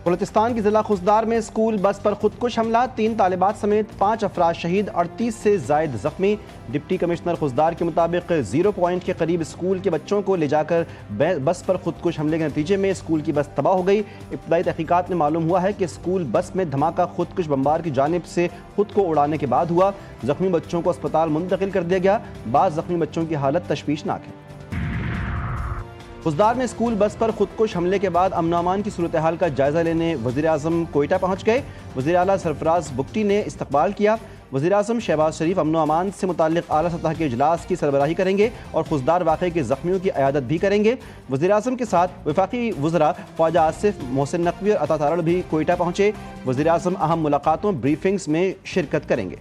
बलूचिस्तान की जिला खुसदार में स्कूल बस पर खुदकुश हमला, 3 तालिबात समेत 5 अफराद शहीद, 38 से जायद जख्मी। डिप्टी कमिश्नर खुसदार के मुताबिक 0 पॉइंट के करीब स्कूल के बच्चों को ले जाकर बस पर खुदकुश हमले के नतीजे में स्कूल की बस तबाह हो गई। इब्तदाई तहकीकात में मालूम हुआ है कि स्कूल बस में धमाका खुदकुश बमबार की जानिब से खुद को उड़ाने के बाद हुआ। जख्मी बच्चों को अस्पताल मुंतकिल कर दिया गया। बाज़ जख्मी बच्चों की हालत तशवीशनाक है। खुसदार में स्कूल बस पर खुदकुश हमले के बाद अमन अमान की सूरत हाल का जायजा लेने वज़ीर आज़म कोयटा पहुँच गए। वज़ीर आला सरफराज बुगटी ने इस्तकबाल किया। वज़ीर आज़म शहबाज शरीफ अमन अमान से मुताल्लिक़ आला सतह के इजलास की सरबराही करेंगे और खुसदार वाक़े के ज़ख्मियों की अयादत भी करेंगे। वज़ीर आज़म के साथ वफाकी वज़रा ख्वाजा आसिफ, मोहसिन नकवी और अता तारड़ भी कोयटा पहुँचे। वज़ीर आज़म अहम मुलाकातों ब्रीफिंग्स में शिरकत करेंगे।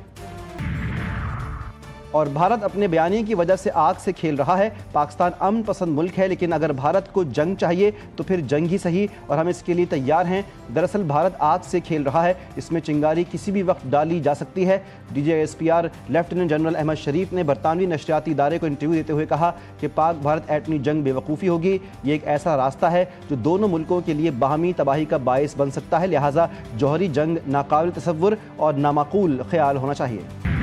और भारत अपने बयानी की वजह से आग से खेल रहा है। पाकिस्तान अमन पसंद मुल्क है, लेकिन अगर भारत को जंग चाहिए तो फिर जंग ही सही, और हम इसके लिए तैयार हैं। दरअसल भारत आग से खेल रहा है, इसमें चिंगारी किसी भी वक्त डाली जा सकती है। DGSPR लेफ्टिनेंट जनरल अहमद शरीफ ने बरतानवी नशरियाती इदारे को इंटरव्यू देते हुए कहा कि पाक भारत एटमी जंग बेवकूफ़ी होगी। ये एक ऐसा रास्ता है जो दोनों मुल्कों के लिए बाहमी तबाही का बायस बन सकता है, लिहाजा जौहरी जंग नाकाबिल तसव्वुर और नामाकूल ख्याल होना चाहिए।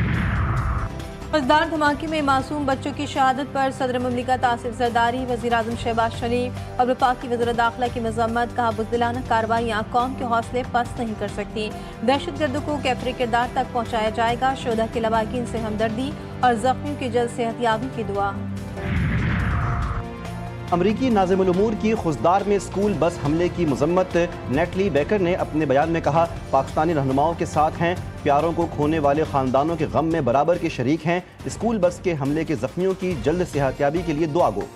मज़ेदार धमाके में मासूम बच्चों की शहादत पर सदर मुमलिकत आसिफ ज़रदारी, वज़ीर आज़म शहबाज शरीफ और वफाकी वज़ीर दाखिला की मज़म्मत। कहा, बुज़दिलाना कार्रवाइयाँ कौम के हौसले पस्त नहीं कर सकती। दहशत गर्दों को कैफरे किरदार तक पहुँचाया जाएगा। शोधा के लवाकिन से हमदर्दी और ज़ख्मियों की जल्द सेहतयाबी की दुआ। अमरीकी नाज़िमुल उमूर की खुसदार में स्कूल बस हमले की मजम्मत। नेटली बेकर ने अपने बयान में कहा, पाकिस्तानी रहनुमाओं के साथ हैं, प्यारों को खोने वाले ख़ानदानों के गम में बराबर के शरीक हैं। स्कूल बस के हमले के ज़ख्मियों की जल्द सेहतयाबी के लिए दुआ गो।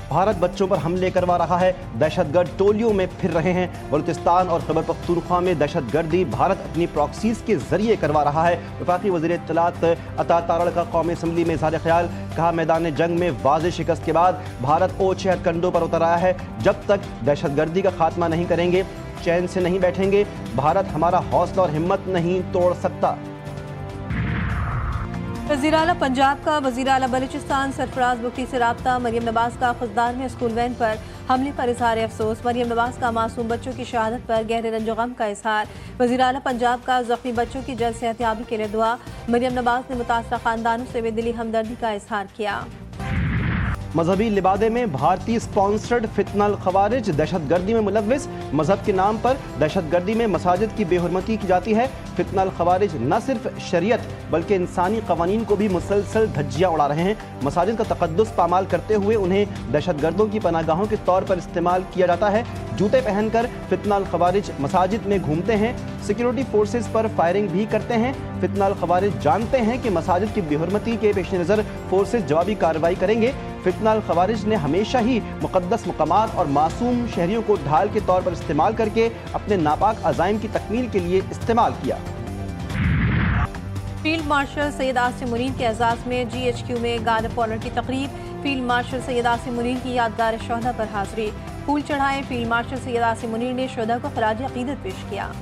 भारत बच्चों पर हमले करवा रहा है, दहशतगर्द टोलियों में फिर रहे हैं। बलूचिस्तान और खैबर पख्तूनख्वा में दहशतगर्दी भारत अपनी प्रॉक्सीज के जरिए करवा रहा है। वफाकी वज़ीर इत्तलात अता तारड़ का कौमी असम्बली में इज़हार ख्याल। कहा, मैदान जंग में वाज़ेह शिकस्त के बाद भारत ओछे हथकंडों पर उतर आया है। जब तक दहशतगर्दी का खात्मा नहीं करेंगे, चैन से नहीं बैठेंगे, भारत हमारा हौसला और हिम्मत नहीं तोड़ सकता। वज़ीर आला पंजाब का वज़ीर आला बलूचिस्तान सरफराज बुगटी से राब्ता। मरियम नवाज़ का खुसदार में स्कूल वैन पर हमले पर इज़हार अफसोस। मरियम नवाज़ का मासूम बच्चों की शहादत पर गहरे रंज गम का इज़हार। वज़ीर आला पंजाब का ज़ख्मी बच्चों की जल्द सेहतयाबी के लिए दुआ। मरियम नवाज़ ने मुतासरा ख़ानदानों से बेदिली हमदर्दी का इज़हार किया। मजहबी लिबादे में भारतीय स्पॉन्सर्ड फितनल खवारिज दहशतगर्दी में मुलव्विस। मजहब के नाम पर दहशतगर्दी में मसाजिद की बेहुरमती की जाती है। फितनल खवारिज न सिर्फ शरीयत बल्कि इंसानी कवानीन को भी मुसलसल धज्जियाँ उड़ा रहे हैं। मसाजिद का तक़द्दुस पामाल करते हुए उन्हें दहशतगर्दों की पनागाहों के तौर पर इस्तेमाल किया जाता है। जूते पहनकर फितनल खवारिज मसाजिद में घूमते हैं, सिक्योरिटी फोर्सेस पर फायरिंग भी करते हैं। फितनल खवारिज जानते हैं कि मसाजिद की बेहुरमती के पेश नज़र फोर्सेस जवाबी कार्रवाई करेंगे। फितनल खवारिज ने हमेशा ही मुक़द्दस मकामात और मासूम शहरियों को ढाल के तौर पर इस्तेमाल करके अपने नापाक अज़ाइम की तकमील के लिए इस्तेमाल किया। फील्ड मार्शल सैयद आसिम मुनीर के एजाज़ में GHQ में गार्ड ऑफ ऑनर की तकरीब। फील्ड मार्शल सैयद आसिम मुनीर की यादगार शोहदा पर हाज़री। फूल चढ़ाए। फील्ड मार्शल सैयद आसिम मुनीर ने शोहदा को खराज अक़ीदत पेश किया।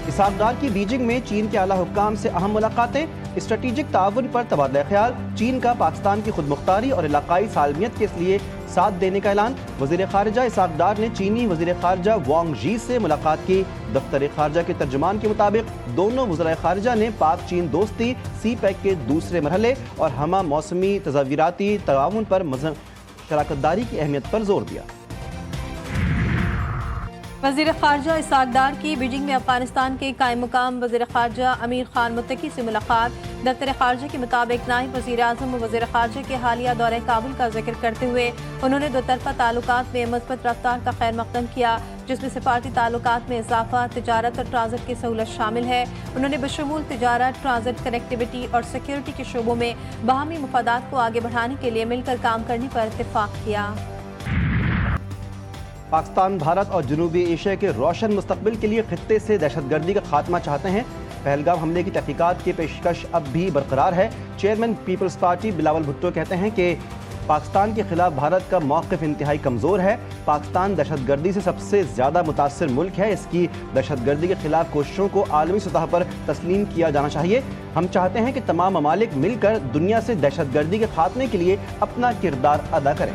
इसहाक डार की बीजिंग में चीन के आला हुक्काम से अहम मुलाकातें। स्ट्रेटेजिक ताउन पर तबादला ख्याल। चीन का पाकिस्तान की खुद मुख्तारी और इलाकाई सालमियत के लिए साथ देने का ऐलान। वज़ीर ख़ारिजा इसहाक डार ने चीनी वज़ीर ख़ारिजा वांग जी से मुलाकात की। दफ्तर ख़ारिजा के तर्जुमान के मुताबिक दोनों वज़ीर ख़ारिजा ने पाक चीन दोस्ती, CPEC के दूसरे मरहले और हमा मौसमी तज़ाविराती ताउन पर शराकतदारी की अहमियत पर जोर दिया। वज़ीर ख़ारिजा इसहाक डार की बीजिंग में अफगानिस्तान के कायम मुकाम वज़ीर ख़ारिजा अमीर खान मुत्तकी से मुलाकात। दफ्तर ख़ारिजा के मुताबिक नायब वज़ीर आज़म और वज़ीर ख़ारिजा के हालिया दौरे काबुल का जिक्र करते हुए उन्होंने दो तरफ़ा ताल्लुकात में मस्बत रफ्तार का खैर मक़दम किया, जिसमें सिफारती ताल्लुकात में इजाफा, तिजारत और ट्रांजिट की सहूलत शामिल है। उन्होंने बशमूल तिजारत, ट्रांजिट, कनेक्टिविटी और सिक्योरिटी के शोबों में बाहमी मुफादात को आगे बढ़ाने के लिए मिलकर काम करने पर इत्तेफाक किया। पाकिस्तान, भारत और जनूबी एशिया के रोशन मुस्तकबिल के लिए खित्ते से दहशतगर्दी का खात्मा चाहते हैं। पहलगाम हमले की तहकीकात की पेशकश अब भी बरकरार है। Chairman peoples party Bilawal Bhutto कहते हैं कि पाकिस्तान के खिलाफ भारत का मौक़िफ़ इंतहाई कमज़ोर है। पाकिस्तान दहशतगर्दी से सबसे ज़्यादा मुतासर मुल्क है। इसकी दहशतगर्दी के खिलाफ कोशिशों को आलमी सतह पर तस्लीम किया जाना चाहिए। हम चाहते हैं कि तमाम ममालिक मिलकर दुनिया से दहशतगर्दी के खात्मे के लिए अपना किरदार अदा करें।